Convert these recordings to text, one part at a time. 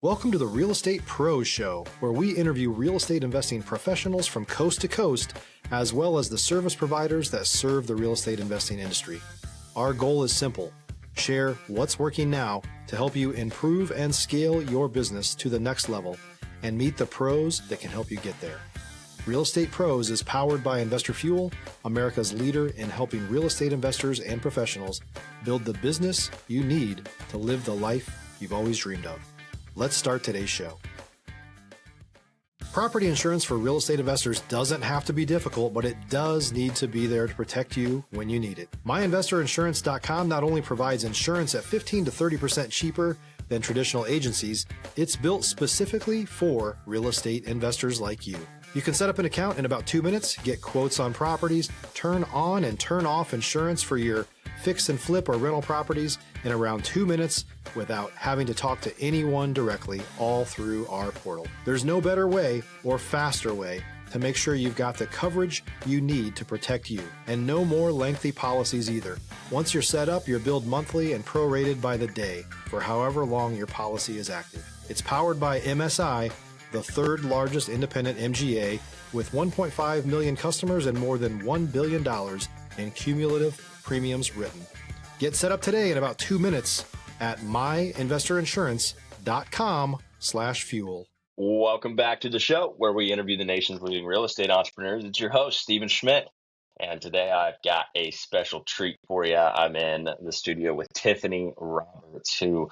Welcome to the Real Estate Pros Show, where we interview real estate investing professionals from coast to coast, as well as the service providers that serve the real estate investing industry. Our goal is simple: share what's working now to help you improve and scale your business to the next level and meet the pros that can help you get there. Real Estate Pros is powered by Investor Fuel, America's leader in helping real estate investors and professionals build the business you need to live the life you've always dreamed of. Let's start today's show. Property insurance for real estate investors doesn't have to be difficult, but it does need to be there to protect you when you need it. MyInvestorInsurance.com not only provides insurance at 15 to 30% cheaper than traditional agencies, it's built specifically for real estate investors like you. You can set up an account in about 2 minutes, get quotes on properties, turn on and turn off insurance for your fix and flip or rental properties in around 2 minutes without having to talk to anyone directly, all through our portal. There's no better way or faster way to make sure you've got the coverage you need to protect you, and no more lengthy policies either. Once you're set up, you're billed monthly and prorated by the day for however long your policy is active. It's powered by MSI, the third largest independent MGA, with 1.5 million customers and more than $1 billion in cumulative premiums written. Get set up today in about 2 minutes at myinvestorinsurance.com/fuel. Welcome back to the show where we interview the nation's leading real estate entrepreneurs. It's your host, Stephen Schmidt. And today I've got a special treat for you. I'm in the studio with Tiffany Roberts, who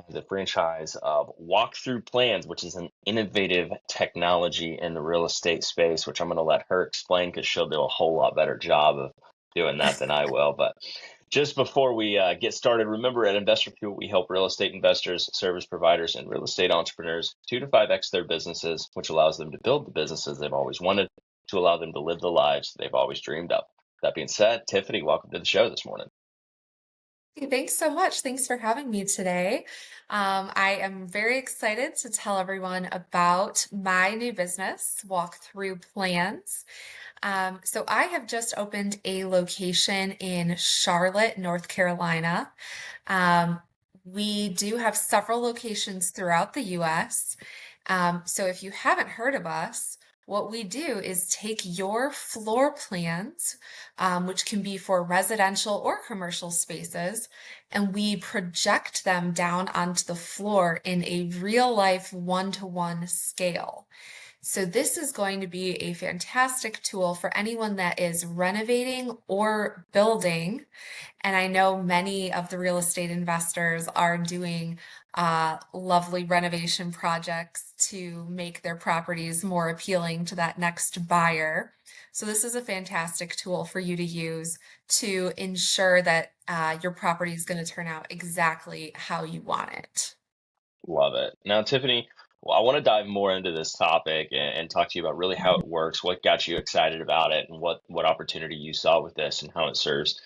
has a franchise of Walkthrough Plans, which is an innovative technology in the real estate space, which I'm going to let her explain because she'll do a whole lot better job of doing that than I will. But just before we get started, remember at Investor Fuel, we help real estate investors, service providers, and real estate entrepreneurs 2 to 5x their businesses, which allows them to build the businesses they've always wanted, to allow them to live the lives they've always dreamed of. That being said, Tiffany, welcome to the show this morning. Hey, thanks so much. Thanks for having me today. I am very excited to tell everyone about my new business, Walkthrough Plans. So I have just opened a location in Charlotte, North Carolina. We do have several locations throughout the US. So if you haven't heard of us, what we do is take your floor plans, which can be for residential or commercial spaces, and we project them down onto the floor in a real life one-to-one scale. So this is going to be a fantastic tool for anyone that is renovating or building. And I know many of the real estate investors are doing lovely renovation projects to make their properties more appealing to that next buyer. So this is a fantastic tool for you to use to ensure that your property is going to turn out exactly how you want it. Love it. Now, Tiffany, I want to dive more into this topic and talk to you about really how it works, what got you excited about it, and what opportunity you saw with this and how it serves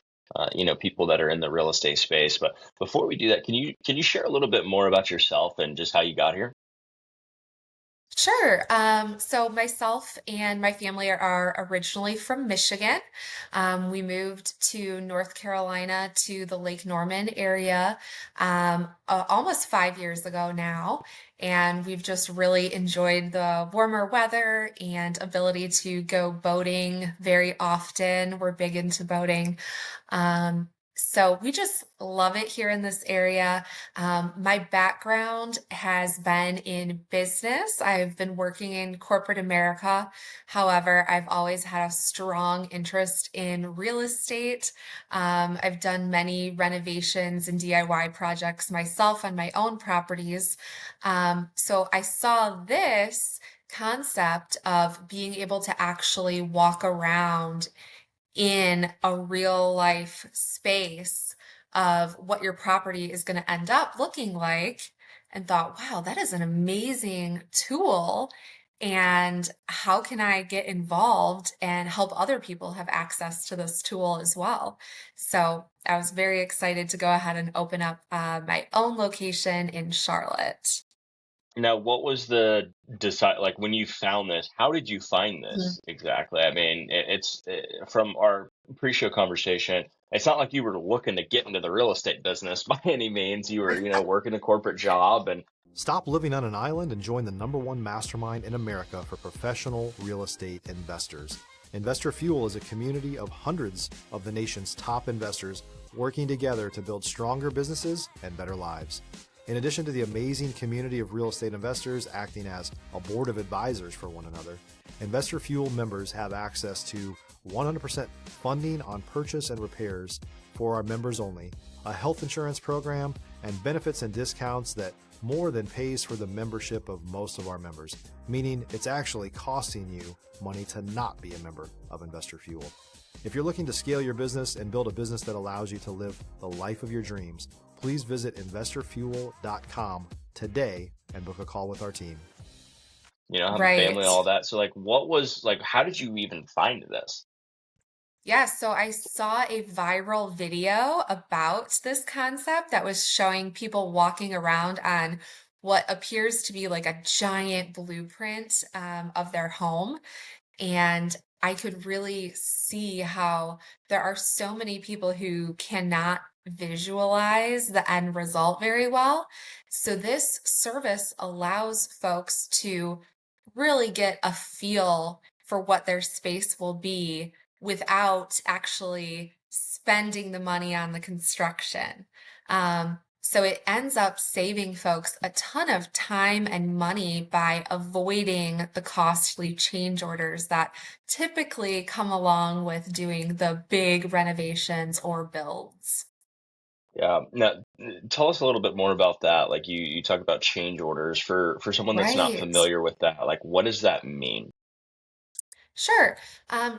people that are in the real estate space. But before we do that, can you share a little bit more about yourself and just how you got here? Sure. So myself and my family are originally from Michigan. We moved to North Carolina to the Lake Norman area almost 5 years ago now. And we've just really enjoyed the warmer weather and ability to go boating very often. We're big into boating. So we just love it here in this area. My background has been in business. I've been working in corporate America. However, I've always had a strong interest in real estate. I've done many renovations and DIY projects myself on my own properties. So I saw this concept of being able to actually walk around in a real life space of what your property is going to end up looking like, and thought, wow, that is an amazing tool. And how can I get involved and help other people have access to this tool as well? So I was very excited to go ahead and open up my own location in Charlotte. Now, what was the decide like when you found this? How did you find Mhm. this exactly? I mean, from our pre-show conversation. It's not like you were looking to get into the real estate business by any means. You were, working a corporate job and Stop living on an island and join the #1 mastermind in America for professional real estate investors. Investor Fuel is a community of hundreds of the nation's top investors working together to build stronger businesses and better lives. In addition to the amazing community of real estate investors acting as a board of advisors for one another, Investor Fuel members have access to 100% funding on purchase and repairs for our members only, a health insurance program, and benefits and discounts that more than pays for the membership of most of our members, meaning it's actually costing you money to not be a member of Investor Fuel. If you're looking to scale your business and build a business that allows you to live the life of your dreams, please visit investorfuel.com today and book a call with our team. I have a family, Right. all that. So how did you even find this? Yeah, so I saw a viral video about this concept that was showing people walking around on what appears to be like a giant blueprint of their home. And I could really see how there are so many people who cannot visualize the end result very well. So this service allows folks to really get a feel for what their space will be without actually spending the money on the construction. So it ends up saving folks a ton of time and money by avoiding the costly change orders that typically come along with doing the big renovations or builds. Yeah. Now, tell us a little bit more about that. Like you talk about change orders for someone that's not Right. familiar with that. Like, what does that mean? Sure.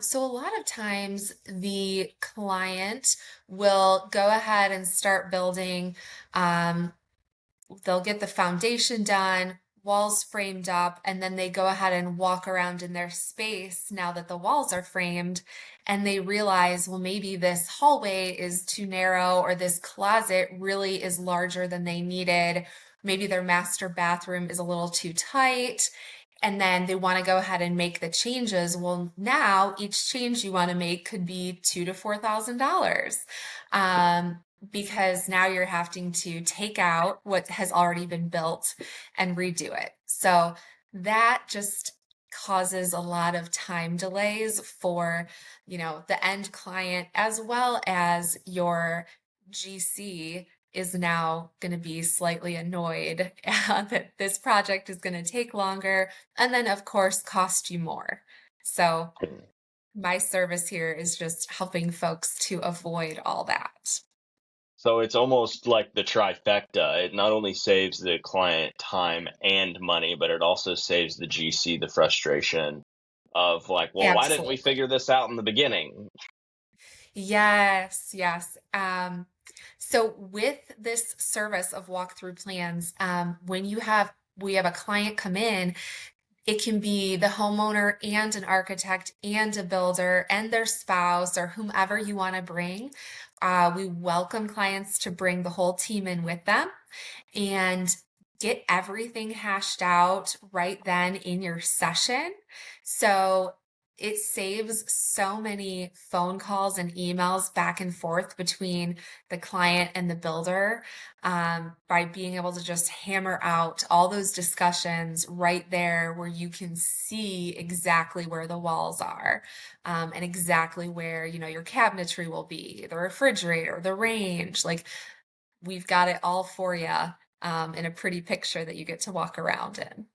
So a lot of times the client will go ahead and start building. Um, they'll get the foundation done, walls framed up, and then they go ahead and walk around in their space now that the walls are framed, and they realize, well, maybe this hallway is too narrow, or this closet really is larger than they needed. Maybe their master bathroom is a little too tight. And then they want to go ahead and make the changes. Well, now each change you want to make could be $2,000 to $4,000. Because now you're having to take out what has already been built and redo it. So that just causes a lot of time delays for, the end client as well as your GC is now going to be slightly annoyed that this project is going to take longer and then of course cost you more. So my service here is just helping folks to avoid all that. So it's almost like the trifecta. It not only saves the client time and money, but it also saves the GC the frustration of like, well, why didn't we Absolutely. figure this out in the beginning? Yes, yes. So with this service of walkthrough plans, when we have a client come in, it can be the homeowner and an architect and a builder and their spouse or whomever you want to bring. We welcome clients to bring the whole team in with them and get everything hashed out right then in your session. So it saves so many phone calls and emails back and forth between the client and the builder by being able to just hammer out all those discussions right there where you can see exactly where the walls are and exactly where, your cabinetry will be, the refrigerator, the range. Like we've got it all for you in a pretty picture that you get to walk around in.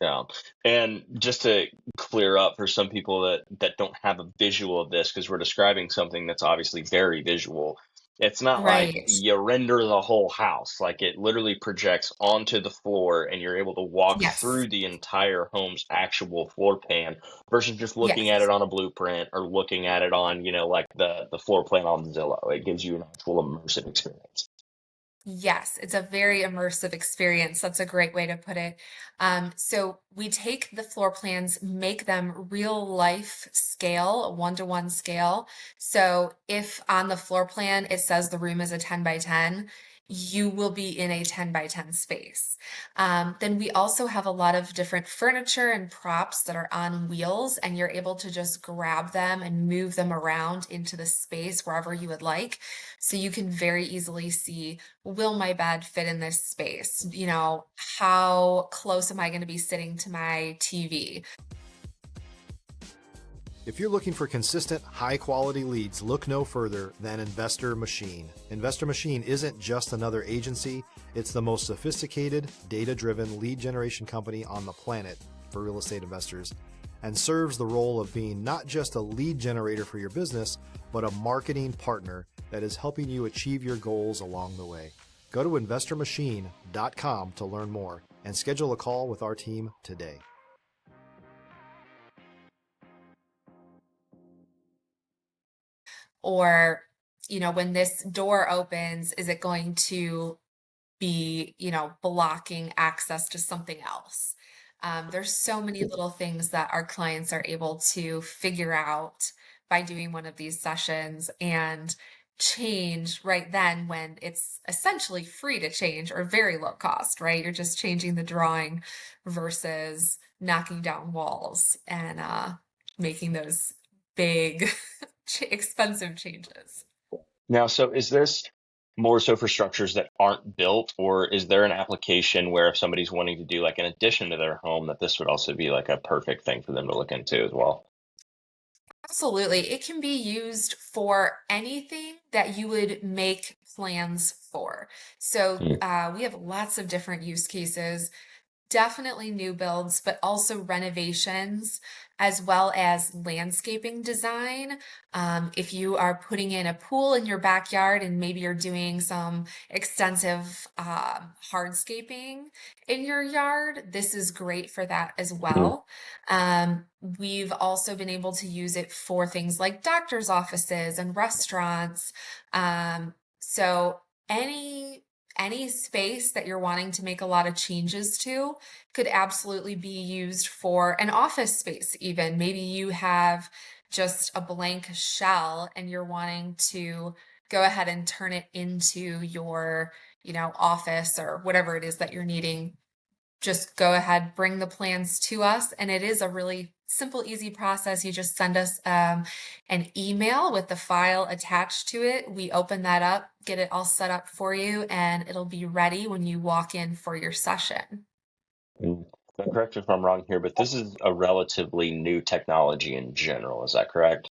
Yeah. And just to clear up for some people that don't have a visual of this, because we're describing something that's obviously very visual. It's not like Right. you render the whole house. Like it literally projects onto the floor and you're able to walk Yes. through the entire home's actual floor plan versus just looking at Yes. it on a blueprint or looking at it on, like the floor plan on Zillow. It gives you an actual immersive experience. Yes, it's a very immersive experience. That's a great way to put it. So we take the floor plans, make them real life scale, a 1-to-1 scale. So if on the floor plan it says the room is a 10 by 10, you will be in a 10 by 10 space. Then we also have a lot of different furniture and props that are on wheels, and you're able to just grab them and move them around into the space wherever you would like. So you can very easily see, will my bed fit in this space? How close am I going to be sitting to my TV? If you're looking for consistent, high-quality leads, look no further than Investor Machine. Investor Machine isn't just another agency, it's the most sophisticated, data-driven lead generation company on the planet for real estate investors, and serves the role of being not just a lead generator for your business, but a marketing partner that is helping you achieve your goals along the way. Go to investormachine.com to learn more and schedule a call with our team today. Or, when this door opens, is it going to be, blocking access to something else? There's so many little things that our clients are able to figure out by doing one of these sessions and change right then when it's essentially free to change or very low cost, right? You're just changing the drawing versus knocking down walls and making those big expensive changes. Now, so is this more so for structures that aren't built, or is there an application where if somebody's wanting to do like an addition to their home, that this would also be like a perfect thing for them to look into as well? Absolutely. It can be used for anything that you would make plans for. So Mm, we have lots of different use cases. Definitely new builds, but also renovations as well as landscaping design. If you are putting in a pool in your backyard and maybe you're doing some extensive hardscaping in your yard, this is great for that as mm, well. We've also been able to use it for things like doctor's offices and restaurants. So any space that you're wanting to make a lot of changes to could absolutely be used for an office space even. Maybe you have just a blank shell and you're wanting to go ahead and turn it into your, office or whatever it is that you're needing. Just go ahead, bring the plans to us, and it is a really simple, easy process. You just send us an email with the file attached to it. We open that up, get it all set up for you, and it'll be ready when you walk in for your session. mm. Now, correct me if I'm wrong here, but this is a relatively new technology in general. Is that correct?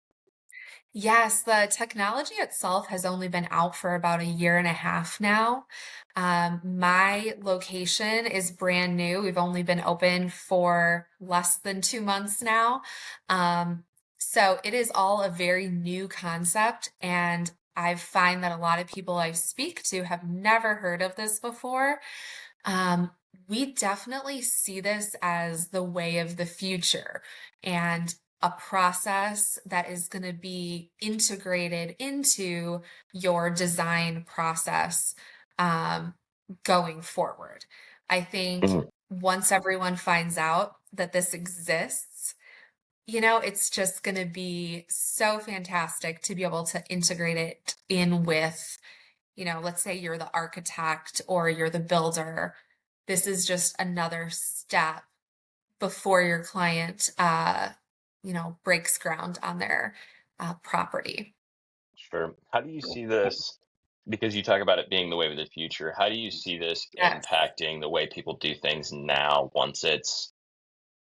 Yes, the technology itself has only been out for about a year and a half now. My location is brand new. We've only been open for less than 2 months now. So it is all a very new concept, and I find that a lot of people I speak to have never heard of this before. Um, we definitely see this as the way of the future and a process that is going to be integrated into your design process um, going forward. I think Mm, once everyone finds out that this exists, it's just going to be so fantastic to be able to integrate it in with, let's say you're the architect or you're the builder. This is just another step before your client, breaks ground on their property. sure. How do you see this? Because you talk about it being the way of the future. How do you see this Yes. impacting the way people do things now once it's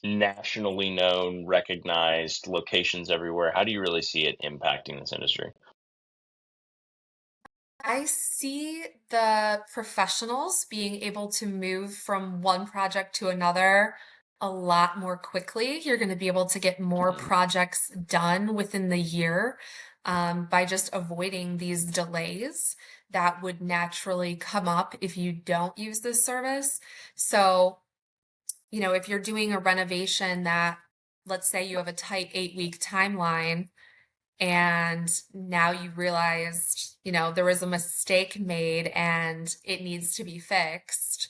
nationally known, recognized, locations everywhere? How do you really see it impacting this industry? I see the professionals being able to move from one project to another a lot more quickly. You're going to be able to get more Mm, projects done within the year by just avoiding these delays that would naturally come up if you don't use this service. So, if you're doing a renovation that, let's say you have a tight 8-week timeline, and now you realized, there was a mistake made and it needs to be fixed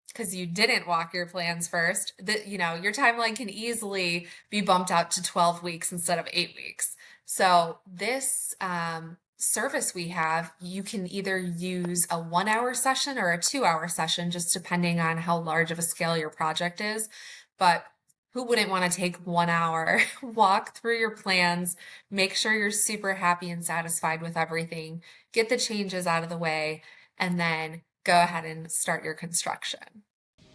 because you didn't walk your plans first. Your timeline can easily be bumped out to 12 weeks instead of 8 weeks. So this service we have, you can either use a 1 hour session or a 2 hour session, just depending on how large of a scale your project is. But who wouldn't want to take 1 hour, walk through your plans, make sure you're super happy and satisfied with everything, get the changes out of the way, and then go ahead and start your construction.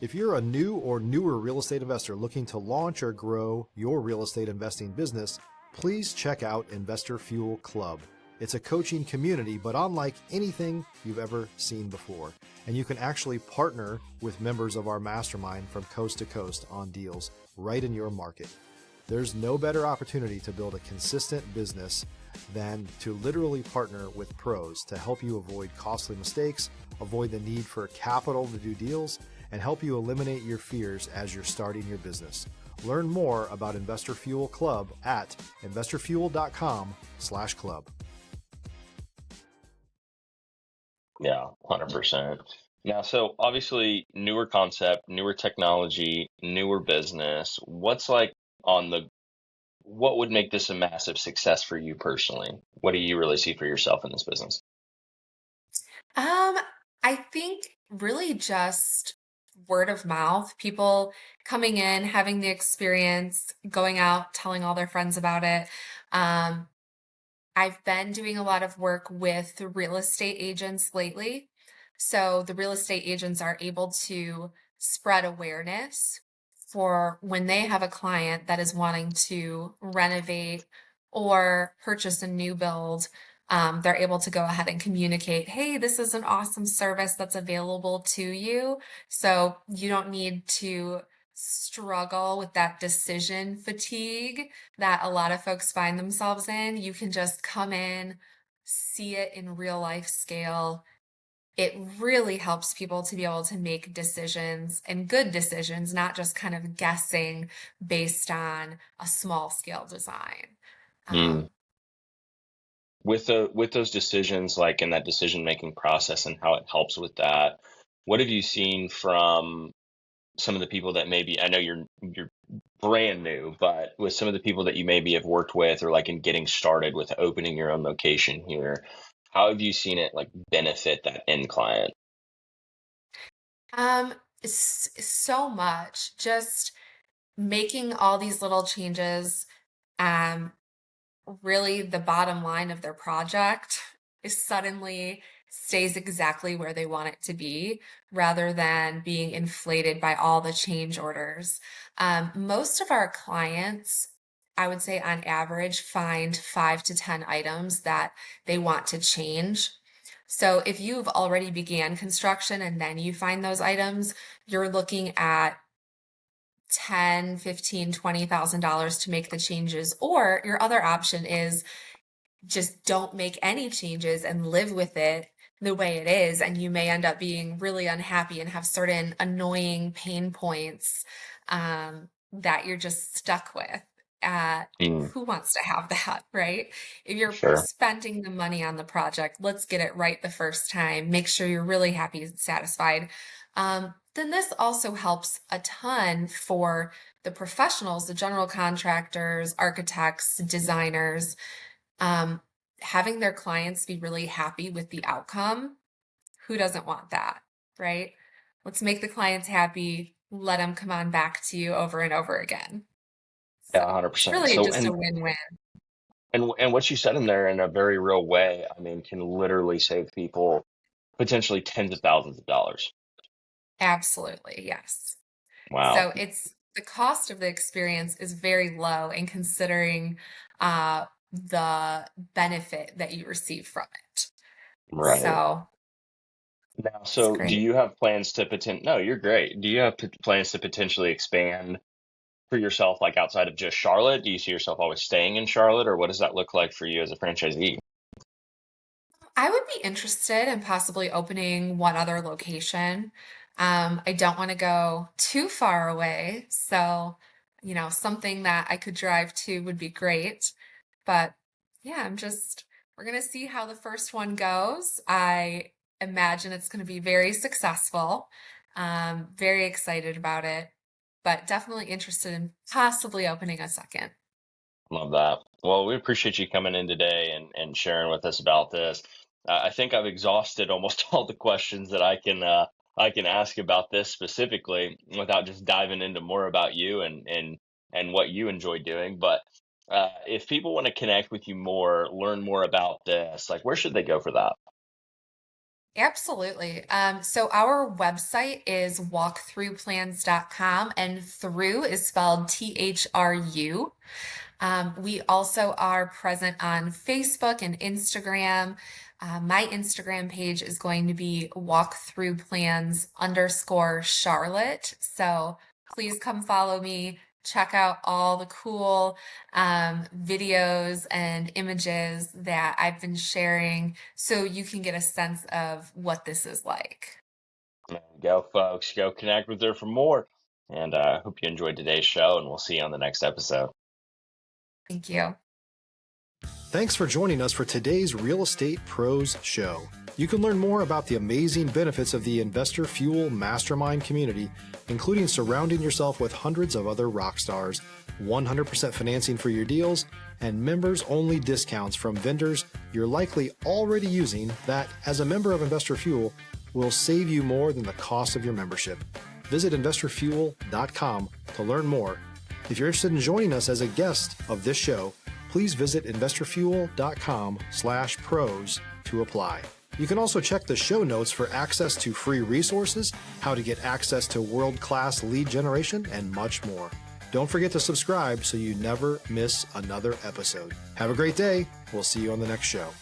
If you're a new or newer real estate investor looking to launch or grow your real estate investing business, please check out Investor Fuel Club. It's a coaching community, but unlike anything you've ever seen before. And you can actually partner with members of our mastermind from coast to coast on deals right in your market. There's no better opportunity to build a consistent business than to literally partner with pros to help you avoid costly mistakes, avoid the need for capital to do deals, and help you eliminate your fears as you're starting your business. Learn more about Investor Fuel Club at investorfuel.com/club. Yeah, 100%. Now, so obviously, newer concept, newer technology, newer business. What's like on the what would make this a massive success for you personally? What do you really see for yourself in this business? Um, I think really just word of mouth, people coming in, having the experience, going out, telling all their friends about it. Um, I've been doing a lot of work with real estate agents lately. So the real estate agents are able to spread awareness for when they have a client that is wanting to renovate or purchase a new build. They're able to go ahead and communicate, hey, this is an awesome service that's available to you. So you don't need to struggle with that decision fatigue that a lot of folks find themselves in. You can just come in, see it in real life scale. It really helps people to be able to make decisions and good decisions, not just kind of guessing based on a small scale design. Mm. Um, With those decisions, like in that decision making process and how it helps with that, what have you seen from some of the people that maybe I know you're brand new, but with some of the people that you maybe have worked with or like in getting started with opening your own location here, how have you seen it like benefit that end client? um, so much, just making all these little changes. Um, Really the bottom line of their project is suddenly stays exactly where they want it to be rather than being inflated by all the change orders. Most of our clients, I would say on average, find 5 to 10 items that they want to change. So if you've already began construction and then you find those items, you're looking at 10, 15, $20,000 to make the changes. Or your other option is just don't make any changes and live with it the way it is. And you may end up being really unhappy and have certain annoying pain points that you're just stuck with. Uh, Mm, who wants to have that, right? If you're sure. spending the money on the project, let's get it right the first time. Make sure you're really happy and satisfied. Then this also helps a ton for the professionals, the general contractors, architects, designers, um, having their clients be really happy with the outcome. Who doesn't want that, right? Let's make the clients happy. Let them come on back to you over and over again. Yeah, So it's 100%. really So just a win-win. and what you said in there in a very real way, I mean, can literally save people potentially tens of thousands of dollars. Absolutely, yes. Wow. So it's the cost of the experience is very low in considering the benefit that you receive from it. Right. So Now, it's so do great. you have plans to no, you're great. Do you have plans to potentially expand for yourself, like outside of just Charlotte? Do you see yourself always staying in Charlotte, or what does that look like for you as a franchisee? I would be interested in possibly opening one other location. I don't want to go too far away, so something that I could drive to would be great. But yeah, we're gonna see how the first one goes. I imagine it's gonna be very successful. Very excited about it, but definitely interested in possibly opening a second. Love that. Well, we appreciate you coming in today and sharing with us about this. I think I've exhausted almost all the questions that I can ask about this specifically without just diving into more about you and what you enjoy doing. But if people want to connect with you more, learn more about this, like where should they go for that? Absolutely. So our website is walkthroughplans.com, and through is spelled THRU. We also are present on Facebook and Instagram. My Instagram page is going to be walkthroughplans_Charlotte. So please come follow me. Check out all the cool videos and images that I've been sharing so you can get a sense of what this is like. There you go, folks. Go connect with her for more. And I hope you enjoyed today's show, and we'll see you on the next episode. Thank you. Thanks for joining us for today's Real Estate Pros Show. You can learn more about the amazing benefits of the Investor Fuel Mastermind community, including surrounding yourself with hundreds of other rock stars, 100% financing for your deals, and members-only discounts from vendors you're likely already using that, as a member of Investor Fuel, will save you more than the cost of your membership. Visit investorfuel.com to learn more. If you're interested in joining us as a guest of this show, please visit investorfuel.com/pros to apply. You can also check the show notes for access to free resources, how to get access to world-class lead generation, and much more. Don't forget to subscribe so you never miss another episode. Have a great day. We'll see you on the next show.